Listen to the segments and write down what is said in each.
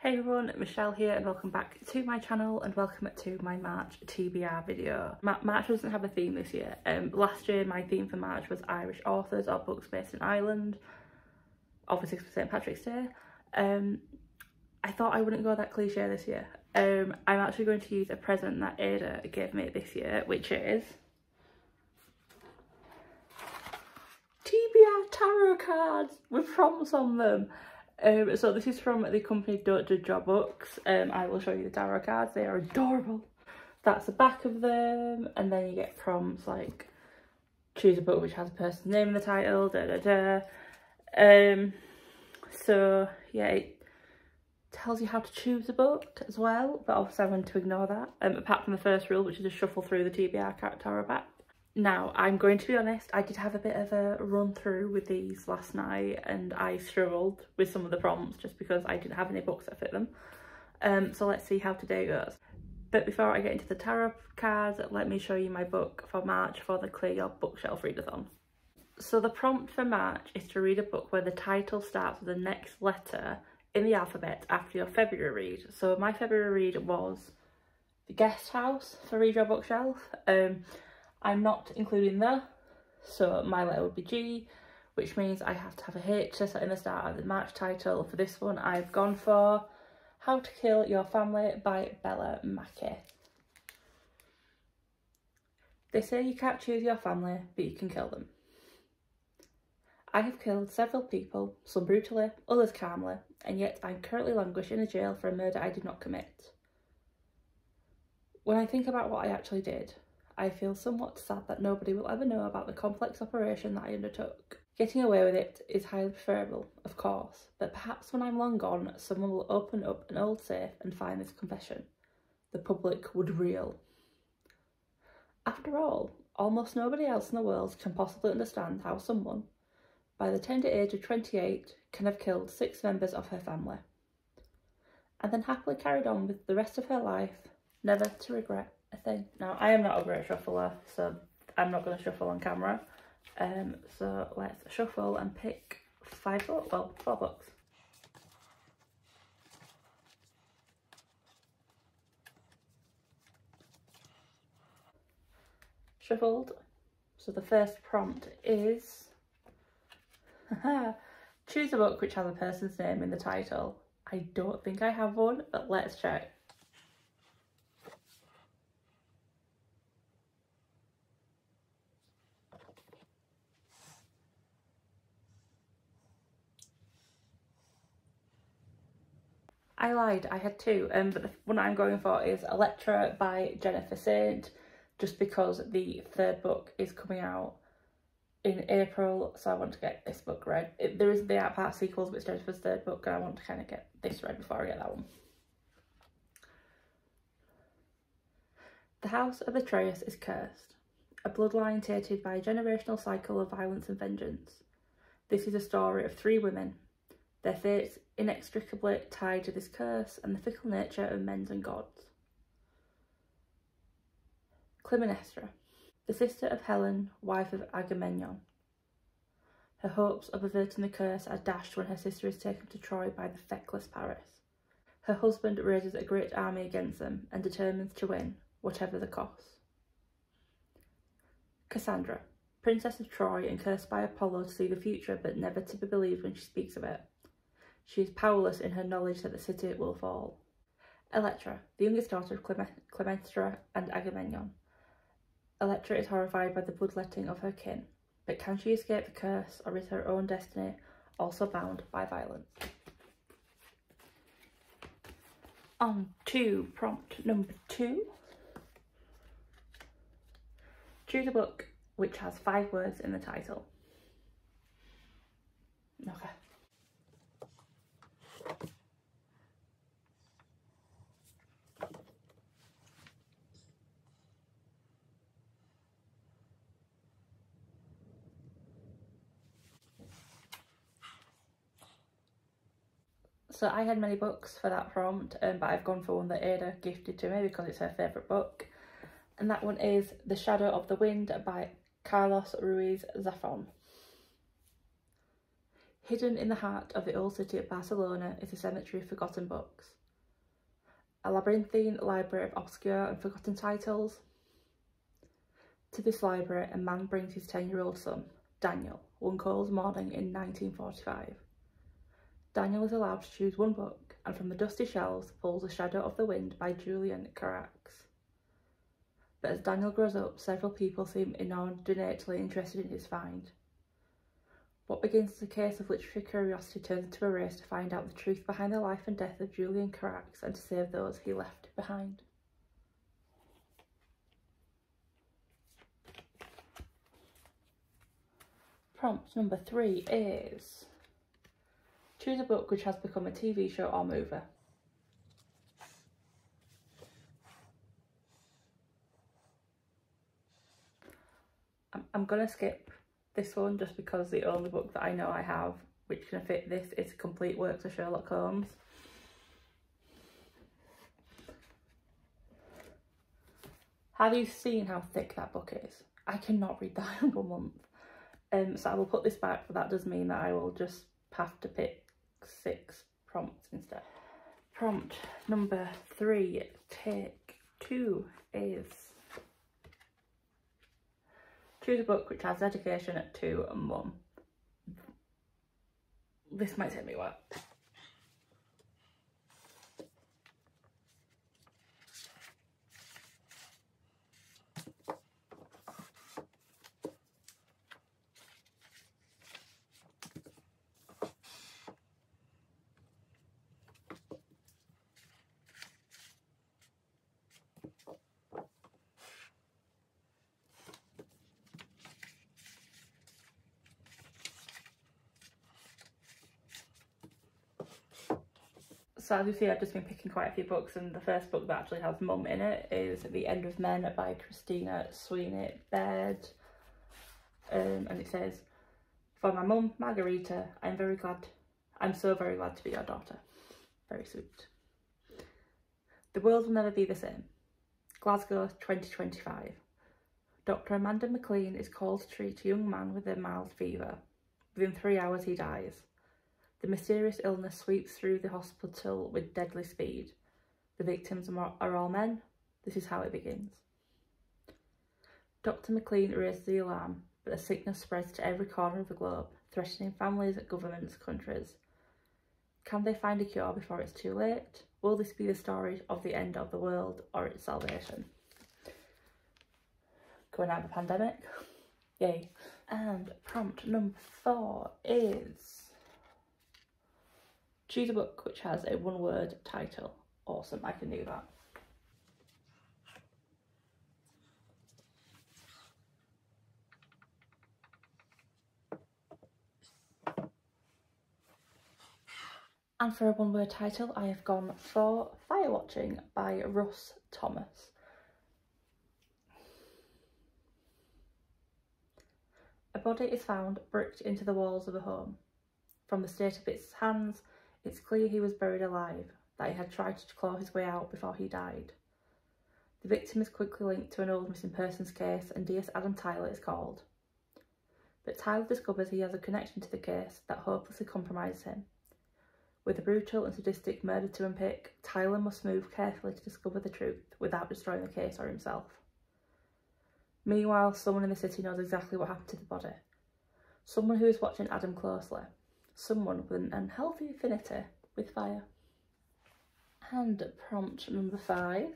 Hey everyone, Michelle here and welcome back to my channel and welcome to my March TBR video. March doesn't have a theme this year. Last year my theme for March was Irish authors or books based in Ireland, obviously for St Patrick's Day. I thought I wouldn't go that cliche this year. I'm actually going to use a present that Ada gave me this year, which is TBR tarot cards with prompts on them. So this is from the company Don't Judge Your Books. I will show you the tarot cards. They are adorable. That's the back of them, and then you get prompts like choose a book which has a person's name in the title, so yeah, it tells you how to choose a book as well, but obviously I want to ignore that, apart from the first rule, which is to shuffle through the TBR tarot pack. Now, I'm going to be honest, I did have a bit of a run through with these last night and I struggled with some of the prompts just because I didn't have any books that fit them. So let's see how today goes. But before I get into the tarot cards, let me show you my book for March for the Clear Your Bookshelf Readathon. So the prompt for March is to read a book where the title starts with the next letter in the alphabet after your February read. So my February read was The Guest House for Read Your Bookshelf. I'm not including the, so my letter would be G, which means I have to have a H to set in the start of the March title. For this one, I've gone for How to Kill Your Family by Bella Mackie. They say you can't choose your family, but you can kill them. I have killed several people, some brutally, others calmly, and yet I'm currently languishing in a jail for a murder I did not commit. When I think about what I actually did, I feel somewhat sad that nobody will ever know about the complex operation that I undertook. Getting away with it is highly preferable, of course, but perhaps when I'm long gone, someone will open up an old safe and find this confession. The public would reel. After all, almost nobody else in the world can possibly understand how someone, by the tender age of 28, can have killed 6 members of her family, and then happily carried on with the rest of her life, never to regret a thing. Now, I am not a great shuffler, so I'm not going to shuffle on camera. So let's shuffle and pick 4 books. Shuffled. So the first prompt is choose a book which has a person's name in the title. I don't think I have one, but let's check. I lied, I had 2, but the one I'm going for is Electra by Jennifer Saint, just because the 3rd book is coming out in April, so I want to get this book read. There is the Art Part sequels, but it's Jennifer's 3rd book, and I want to kind of get this read before I get that one. The House of Atreus is cursed, a bloodline tainted by a generational cycle of violence and vengeance. This is a story of 3 women, their fates inextricably tied to this curse and the fickle nature of men and gods. Clytemnestra, the sister of Helen, wife of Agamemnon. Her hopes of averting the curse are dashed when her sister is taken to Troy by the feckless Paris. Her husband raises a great army against them and determines to win, whatever the cost. Cassandra, princess of Troy and cursed by Apollo to see the future but never to be believed when she speaks of it. She is powerless in her knowledge that the city will fall. Electra, the youngest daughter of Clytemnestra and Agamemnon. Electra is horrified by the bloodletting of her kin, but can she escape the curse, or is her own destiny also bound by violence? On to prompt number 2. Choose a book which has 5 words in the title. Okay. So I had many books for that prompt, but I've gone for one that Ada gifted to me because it's her favourite book. And that one is The Shadow of the Wind by Carlos Ruiz Zafón. Hidden in the heart of the old city of Barcelona is a cemetery of forgotten books. A labyrinthine library of obscure and forgotten titles. To this library, a man brings his 10-year-old son, Daniel, one cold morning in 1945. Daniel is allowed to choose one book, and from the dusty shelves falls The Shadow of the Wind by Julian Carax. But as Daniel grows up, several people seem inordinately interested in his find. What begins as a case of literary curiosity turns into a race to find out the truth behind the life and death of Julian Carax and to save those he left behind. Prompt number 3 is: choose a book which has become a TV show or movie. I'm going to skip this one just because the only book that I know I have which can fit this is Complete Works of Sherlock Holmes. Have you seen how thick that book is? I cannot read that in 1 month. So I will put this back, but that does mean that I will just have to pick 6 prompts instead. Prompt number 3, take 2 is: choose a book which has dedication to mum. This might take me a while. So as you see, I've just been picking quite a few books, and the first book that actually has mum in it is The End of Men by Christina Sweeney Baird. And it says, "For my mum, Margarita, I'm so very glad to be your daughter." Very sweet. The world will never be the same. Glasgow, 2025. Dr. Amanda McLean is called to treat a young man with a mild fever. Within 3 hours he dies. The mysterious illness sweeps through the hospital with deadly speed. The victims are all men. This is how it begins. Dr. McLean raises the alarm, but the sickness spreads to every corner of the globe, threatening families, governments, countries. Can they find a cure before it's too late? Will this be the story of the end of the world or its salvation? Going out of the pandemic. Yay. And prompt number 4 is: choose a book which has a 1-word title. Awesome, I can do that. And for a 1-word title, I have gone for Firewatching by Russ Thomas. A body is found bricked into the walls of a home. From the state of its hands, it's clear he was buried alive, that he had tried to claw his way out before he died. The victim is quickly linked to an old missing persons case, and DS Adam Tyler is called. But Tyler discovers he has a connection to the case that hopelessly compromises him. With a brutal and sadistic murder to unpick, Tyler must move carefully to discover the truth without destroying the case or himself. Meanwhile, someone in the city knows exactly what happened to the body. Someone who is watching Adam closely. Someone with an unhealthy affinity with fire. And prompt number 5.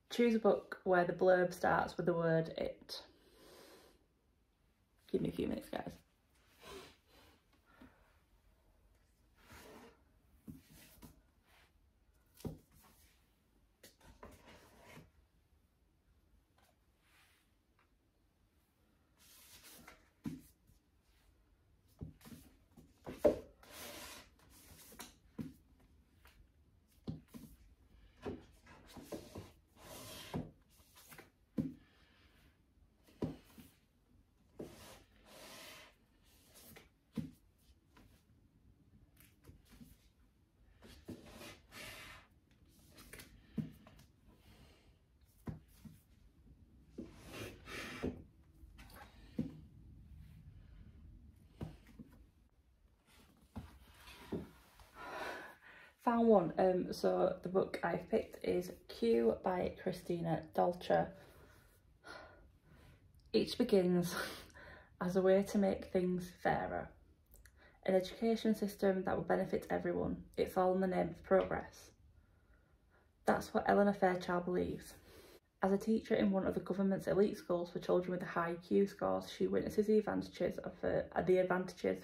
Choose a book where the blurb starts with the word it. Give me a few minutes, guys. found one. So the book I've picked is Q by Christina Dolce. Each begins as a way to make things fairer. An education system that will benefit everyone. It's all in the name of progress. That's what Eleanor Fairchild believes. As a teacher in one of the government's elite schools for children with high Q scores, she witnesses the advantages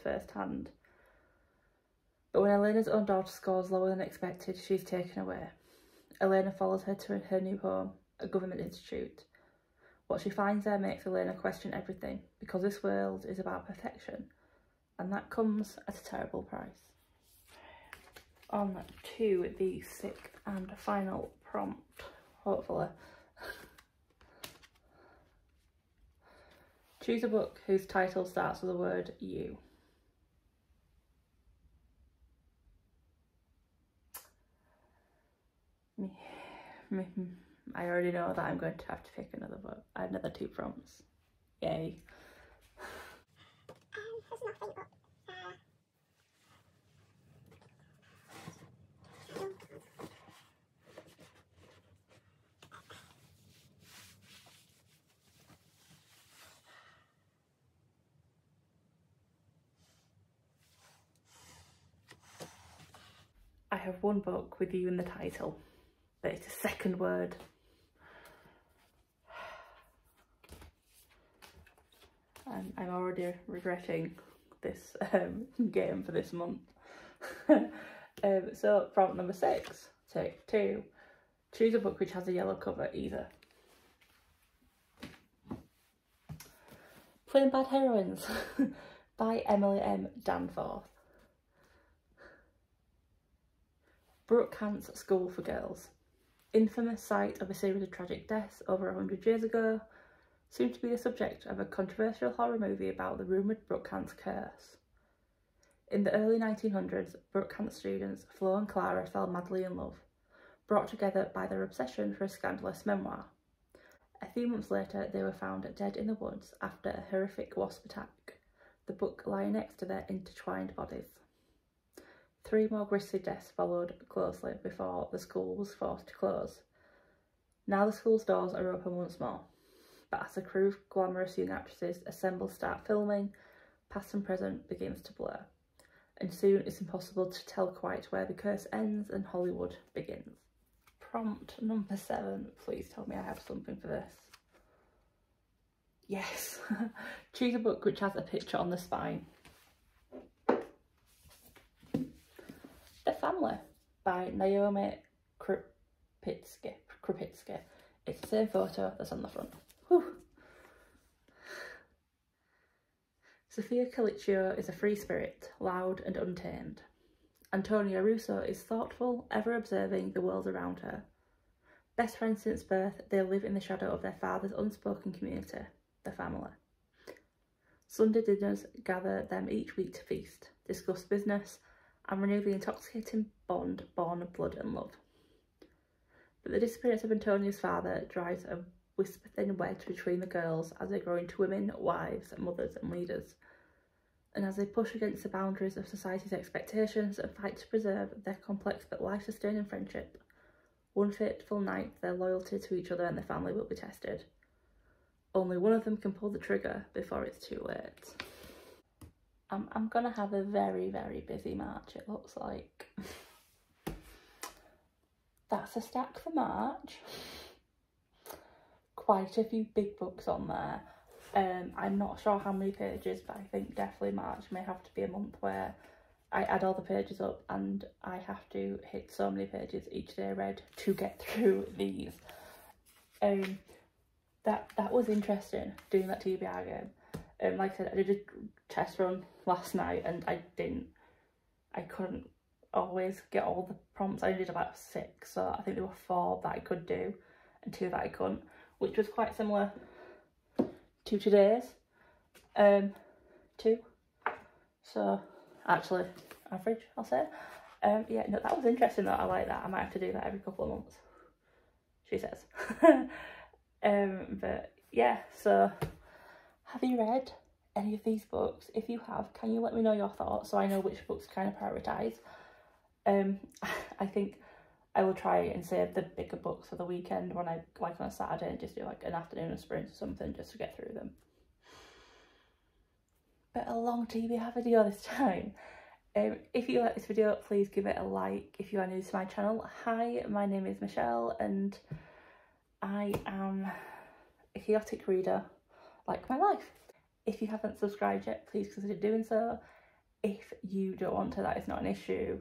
firsthand. But when Elena's own daughter scores lower than expected, she's taken away. Elena follows her to her new home, a government institute. What she finds there makes Elena question everything, because this world is about perfection, and that comes at a terrible price. On to the sixth and final prompt, hopefully. Choose a book whose title starts with the word you. I already know that I'm going to have to pick another book. I have another 2 prompts. Yay. I have one book with you in the title, but it's a second word. I'm already regretting this game for this month. So prompt number 6, take 2. Choose a book which has a yellow cover either. Plain Bad Heroines by Emily M. Danforth. Brookhampton School for Girls. Infamous site of a series of tragic deaths over 100 years ago, soon to be the subject of a controversial horror movie about the rumoured Brookhampton curse. In the early 1900s, Brookhampton students Flo and Clara fell madly in love, brought together by their obsession for a scandalous memoir. A few months later, they were found dead in the woods after a horrific wasp attack, the book lying next to their intertwined bodies. 3 more grisly deaths followed closely before the school was forced to close. Now the school's doors are open once more, but as a crew of glamorous young actresses assemble to start filming, past and present begins to blur, and soon it's impossible to tell quite where the curse ends and Hollywood begins. Prompt number 7, please tell me I have something for this. Yes. Choose a book which has a picture on the spine. The Family by Naomi Krupitsky. It's the same photo that's on the front. Whew. Sophia Colicchio is a free spirit, loud and untamed. Antonia Russo is thoughtful, ever observing the world around her. Best friends since birth, they live in the shadow of their father's unspoken community, the family. Sunday dinners gather them each week to feast, discuss business, and renew the intoxicating bond born of blood and love. But the disappearance of Antonia's father drives a whisper-thin wedge between the girls as they grow into women, wives, mothers and leaders. And as they push against the boundaries of society's expectations and fight to preserve their complex but life-sustaining friendship, one fateful night their loyalty to each other and their family will be tested. Only one of them can pull the trigger before it's too late. I'm gonna have a very, very busy March, it looks like. That's a stack for March. Quite a few big books on there. I'm not sure how many pages, but I think definitely March may have to be a month where I add all the pages up and I have to hit so many pages each day read to get through these. That was interesting, doing that TBR game. Like I said, I did a test run last night and I couldn't always get all the prompts. I did about 6, so I think there were 4 that I could do and 2 that I couldn't, which was quite similar to today's 2. So actually average, I'll say. Yeah, no, that was interesting though. I like that. I might have to do that every couple of months, she says. But yeah, so have you read any of these books? If you have, can you let me know your thoughts so I know which books to kind of prioritise? I think I will try and save the bigger books for the weekend when I, like on a Saturday, and just do like an afternoon of sprint or something just to get through them. But a long TBR video this time. If you like this video, please give it a like. If you are new to my channel, hi, my name is Michelle and I am a chaotic reader like my life. If you haven't subscribed yet, please consider doing so. If you don't want to, that is not an issue.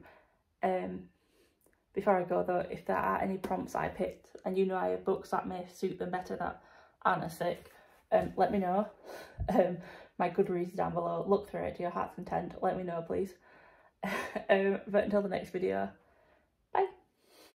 Before I go though, if there are any prompts I picked and you know I have books that may suit them better that aren't as thick, let me know. My Goodreads is down below. Look through it to your heart's content. Let me know, please. But until the next video,